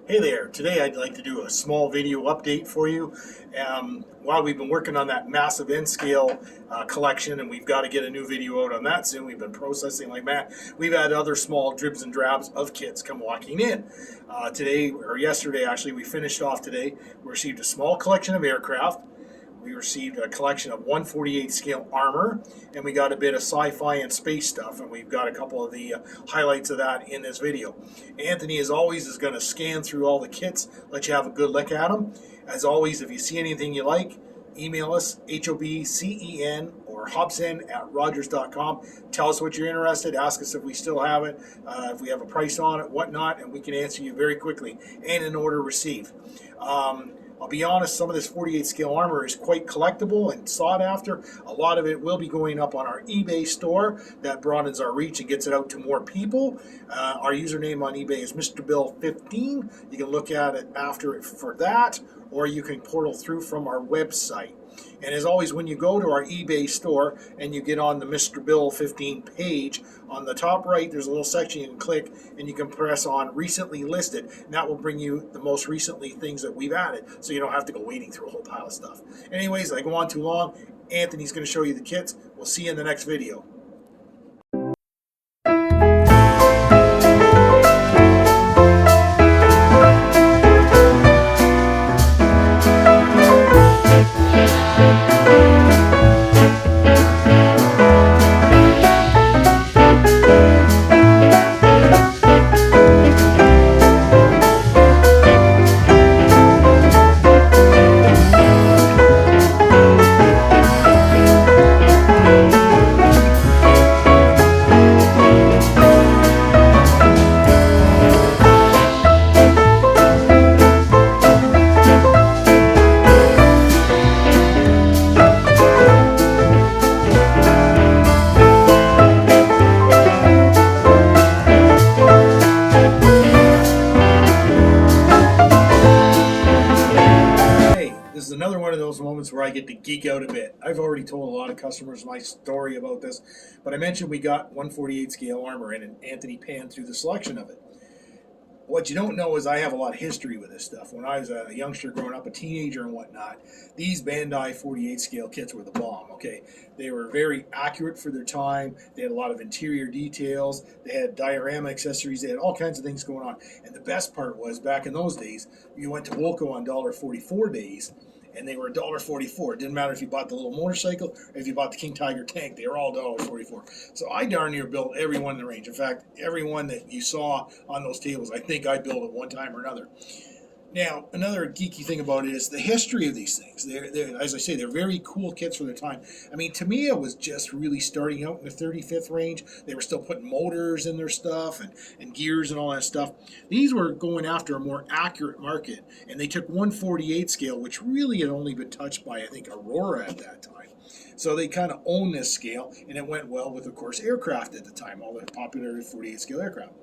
Hey there, today I'd like to do a small video update for you. While we've been working on that massive N-scale collection, and we've got to get a new video out on that soon, we've been processing like that. We've had other small dribs and drabs of kits come walking in. Today, or yesterday actually, we finished off today. We received a small collection of aircraft. We received a collection of 1/48 scale armor, and we got a bit of sci-fi and space stuff, and we've got a couple of the highlights of that in this video. Anthony, as always, is going to scan through all the kits, let you have a good look at them. As always, if you see anything you like, email us, HOBCEN or hobson@rogers.com. Tell us what you're interested, ask us if we still have it, if we have a price on it, whatnot, and we can answer you very quickly and in order received. I'll be honest, some of this 48 scale armor is quite collectible and sought after. A lot of it will be going up on our eBay store. That broadens our reach and gets it out to more people. Our username on eBay is Mr. Bill 15. You can look at it after it for that, or you can portal through from our website. And as always, when you go to our eBay store and you get on the Mr. Bill 15 page, on the top right, there's a little section you can click and you can press on recently listed. And that will bring you the most recently things that we've added. So you don't have to go wading through a whole pile of stuff. Anyways, I go on too long. Anthony's going to show you the kits. We'll see you in the next video. This is another one of those moments where I get to geek out a bit. I've already told a lot of customers my story about this, but I mentioned we got 1/48 scale armor in, and Anthony panned through the selection of it. What you don't know is I have a lot of history with this stuff. When I was a youngster growing up, a teenager and whatnot, these Bandai 48 scale kits were the bomb, okay? They were very accurate for their time. They had a lot of interior details. They had diorama accessories. They had all kinds of things going on. And the best part was, back in those days, you went to Woolco on $1.44 days, and they were $1.44. It didn't matter if you bought the little motorcycle or if you bought the King Tiger tank. They were all $1.44. So I darn near built every one in the range. In fact, every one that you saw on those tables, I think I built at one time or another. Now, another geeky thing about it is the history of these things. They're, as I say, they're very cool kits for their time. I mean, Tamiya was just really starting out in the 35th range. They were still putting motors in their stuff and gears and all that stuff. These were going after a more accurate market, and they took 1/48 scale, which really had only been touched by, I think, Aurora at that time. So they kind of own this scale, and it went well with, of course, aircraft at the time, all the popular 48 scale aircraft.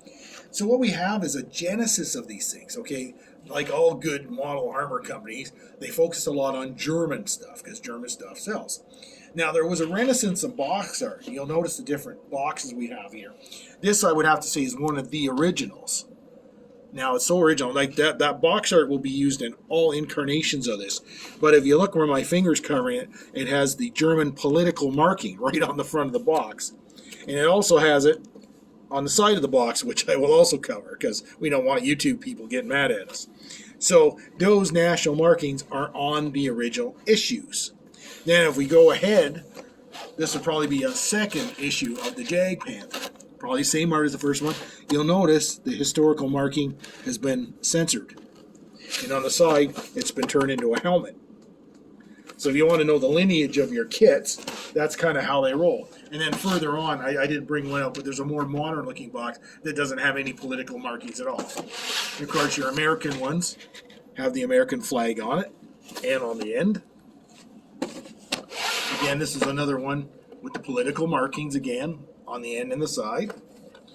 So what we have is a genesis of these things, okay? Like all good model armor companies, they focus a lot on German stuff because German stuff sells. Now, there was a renaissance of box art. You'll notice the different boxes we have here. This, I would have to say, is one of the originals. Now, it's so original. Like that box art will be used in all incarnations of this. But if you look where my finger's covering it, it has the German political marking right on the front of the box. And it also has it on the side of the box, which I will also cover because we don't want YouTube people getting mad at us. So those national markings are on the original issues. Then if we go ahead, this will probably be a second issue of the Jag Panther. Probably same art as the first one. You'll notice the historical marking has been censored. And on the side, it's been turned into a helmet. So if you want to know the lineage of your kits, that's kind of how they roll. And then further on, I didn't bring one out, but there's a more modern looking box that doesn't have any political markings at all. And of course, your American ones have the American flag on it and on the end. Again, this is another one with the political markings again on the end and the side.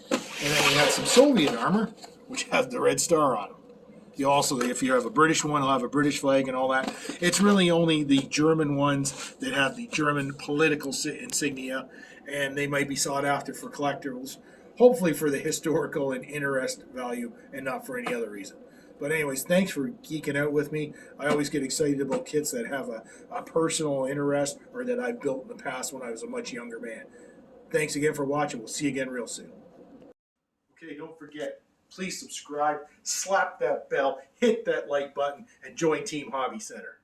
And then we have some Soviet armor, which has the red star on them. You also, if you have a British one, it'll have a British flag and all that. It's really only the German ones that have the German political insignia, and they might be sought after for collectors, hopefully for the historical and interest value and not for any other reason. But anyways, thanks for geeking out with me. I always get excited about kits that have a personal interest or that I've built in the past when I was a much younger man. Thanks again for watching. We'll see you again real soon. Okay, don't forget, please subscribe, slap that bell, hit that like button, and join Team Hobby Center.